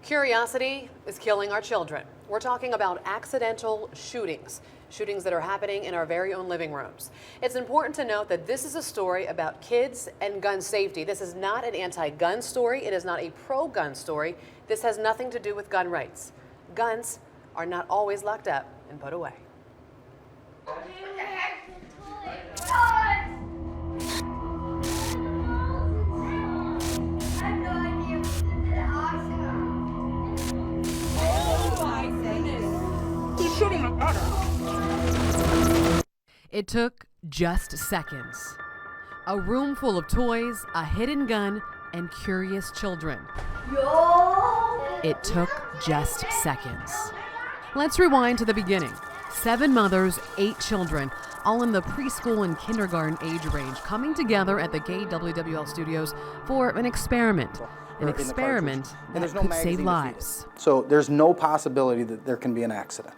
Curiosity is killing our children. We're talking about accidental shootings that are happening in our very own living rooms. It's important to note that this is a story about kids and gun safety. This is not an anti-gun story. It is not a pro-gun story. This has nothing to do with gun rights. Guns are not always locked up and put away. It took just seconds. A room full of toys, a hidden gun, and curious children. It took just seconds. Let's rewind to the beginning. 7 mothers, 8 children, all in the preschool and kindergarten age range, coming together at the KWWL studios for an experiment. An experiment that could save lives. So there's no possibility that there can be an accident.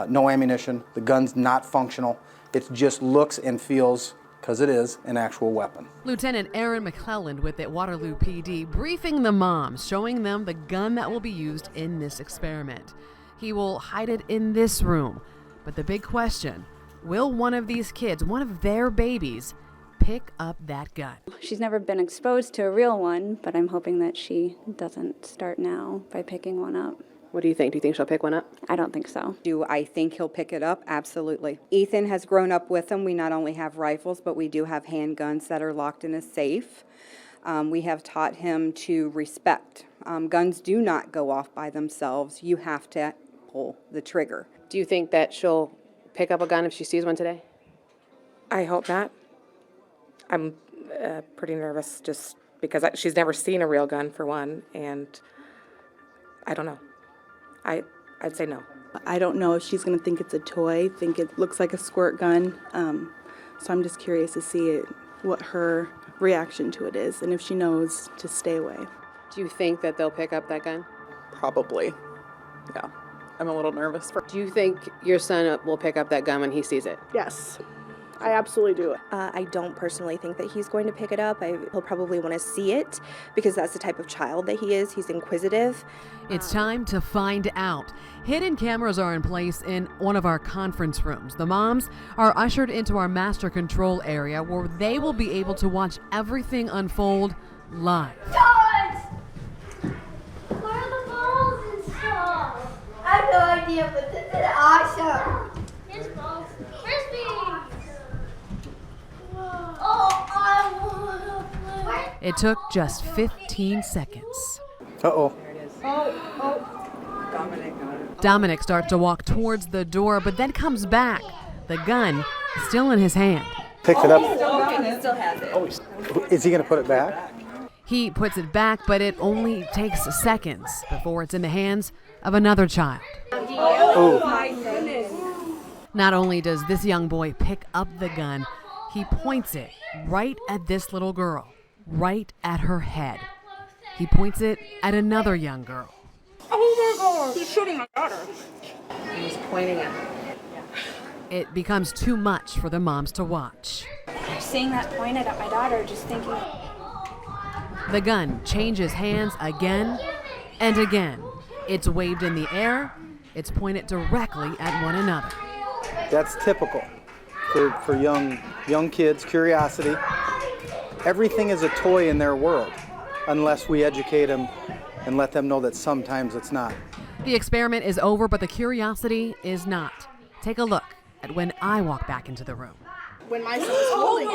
No ammunition, the gun's not functional. It just looks and feels, because it is, an actual weapon. Lieutenant Aaron McClelland with the Waterloo PD briefing the moms, showing them the gun that will be used in this experiment. He will hide it in this room. But the big question, will one of these kids, one of their babies, pick up that gun? She's never been exposed to a real one, but I'm hoping that she doesn't start now by picking one up. What do you think? Do you think she'll pick one up? I don't think so. Do I think he'll pick it up? Absolutely. Ethan has grown up with them. We not only have rifles, but we do have handguns that are locked in a safe. We have taught him to respect. Guns do not go off by themselves. You have to pull the trigger. Do you think that she'll pick up a gun if she sees one today? I hope not. I'm pretty nervous just because she's never seen a real gun, for one, and I don't know. I'd say no. I don't know if she's going to think it's a toy, think it looks like a squirt gun. So I'm just curious to see what her reaction to it is and if she knows to stay away. Do you think that they'll pick up that gun? Probably. Yeah. I'm a little nervous. Do you think your son will pick up that gun when he sees it? Yes, I absolutely do. I don't personally think that he's going to pick it up. He'll probably want to see it because that's the type of child that he is. He's inquisitive. It's time to find out. Hidden cameras are in place in one of our conference rooms. The moms are ushered into our master control area where they will be able to watch everything unfold live. Where are the balls and stuff? I have no idea, but this is awesome. Here's balls. Frisbee. Oh, I want to play. It took just 15 seconds. Uh-oh. Dominic starts to walk towards the door, but then comes back. The gun still in his hand. Picked it up. He still has it. Oh, is he going to put it back? He puts it back, but it only takes seconds before it's in the hands of another child. Oh. My goodness. Not only does this young boy pick up the gun, he points it right at this little girl, right at her head. He points it at another young girl. Oh my God, he's shooting my daughter. He's pointing at her. It becomes too much for the moms to watch. Seeing that pointed at my daughter, just thinking. The gun changes hands again and again. It's waved in the air. It's pointed directly at one another. That's typical for young kids, curiosity. Everything is a toy in their world unless we educate them and let them know that sometimes it's not. The experiment is over, but the curiosity is not. Take a look at when I walk back into the room. When my son was holding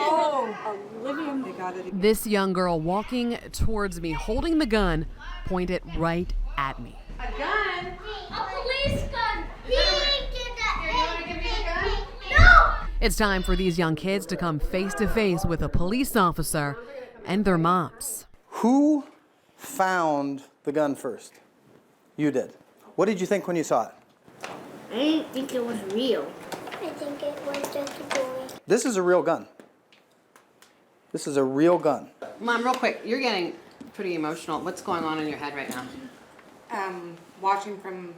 it, This young girl walking towards me, holding the gun, pointed right at me. A gun? A police gun. He didn't get that. You want to give me the gun? No! It's time for these young kids to come face to face with a police officer and their moms. Who found the gun first? You did. What did you think when you saw it? I didn't think it was real. I think it was just a toy. This is a real gun. This is a real gun. Mom, real quick, you're getting pretty emotional. What's going on in your head right now? Watching from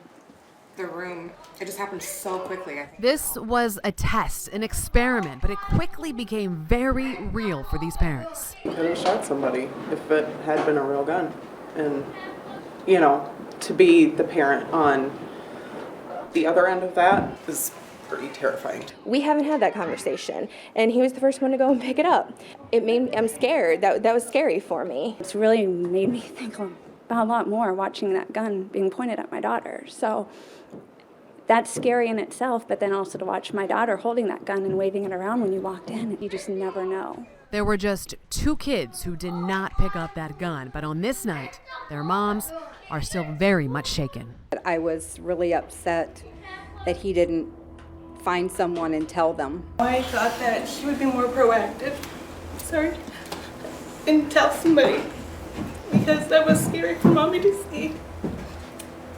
the room, it just happened so quickly. This was a test, an experiment, but it quickly became very real for these parents. Could have shot somebody if it had been a real gun. And, you know, to be the parent on the other end of that is pretty terrifying. We haven't had that conversation, and he was the first one to go and pick it up. I'm scared. That was scary for me. It's really made me think about a lot more watching that gun being pointed at my daughter. So that's scary in itself, but then also to watch my daughter holding that gun and waving it around when you walked in, you just never know. There were just 2 kids who did not pick up that gun, but on this night, their moms are still very much shaken. I was really upset that he didn't find someone and tell them. I thought that she would be more proactive, and tell somebody, because that was scary for Mommy to see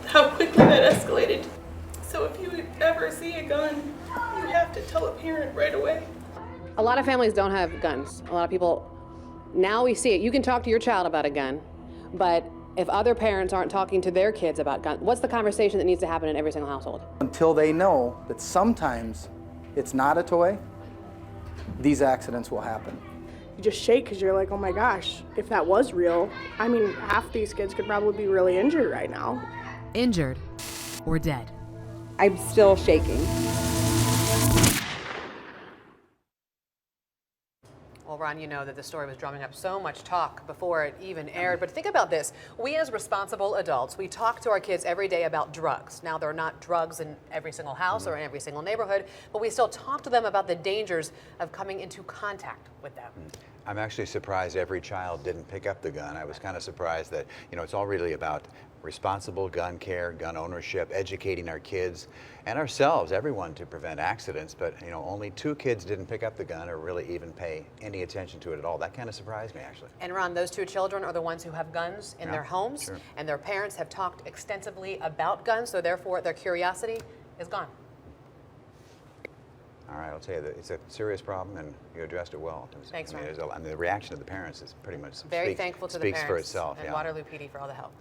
how quickly that escalated. So if you ever see a gun, you have to tell a parent right away. A lot of families don't have guns. A lot of people, now we see it. You can talk to your child about a gun, but if other parents aren't talking to their kids about guns, what's the conversation that needs to happen in every single household? Until they know that sometimes it's not a toy, these accidents will happen. You just shake because you're like, oh my gosh, if that was real, I mean, half these kids could probably be really injured right now. Injured or dead. I'm still shaking. Well, Ron, you know that the story was drumming up so much talk before it even aired. But think about this. We as responsible adults, we talk to our kids every day about drugs. Now, there are not drugs in every single house or in every single neighborhood, but we still talk to them about the dangers of coming into contact with them. I'm actually surprised every child didn't pick up the gun. I was kind of surprised that, it's all really about responsible gun care, gun ownership, educating our kids and ourselves, everyone, to prevent accidents. But, only 2 kids didn't pick up the gun or really even pay any attention to it at all. That kind of surprised me, actually. And Ron, those 2 children are the ones who have guns in their homes, sure. And their parents have talked extensively about guns, so therefore their curiosity is gone. All right, I'll tell you that it's a serious problem, and you addressed it well. Thanks, Ron. The reaction of the parents is pretty much Very thankful to the parents speaks for itself. and yeah. Waterloo PD for all the help.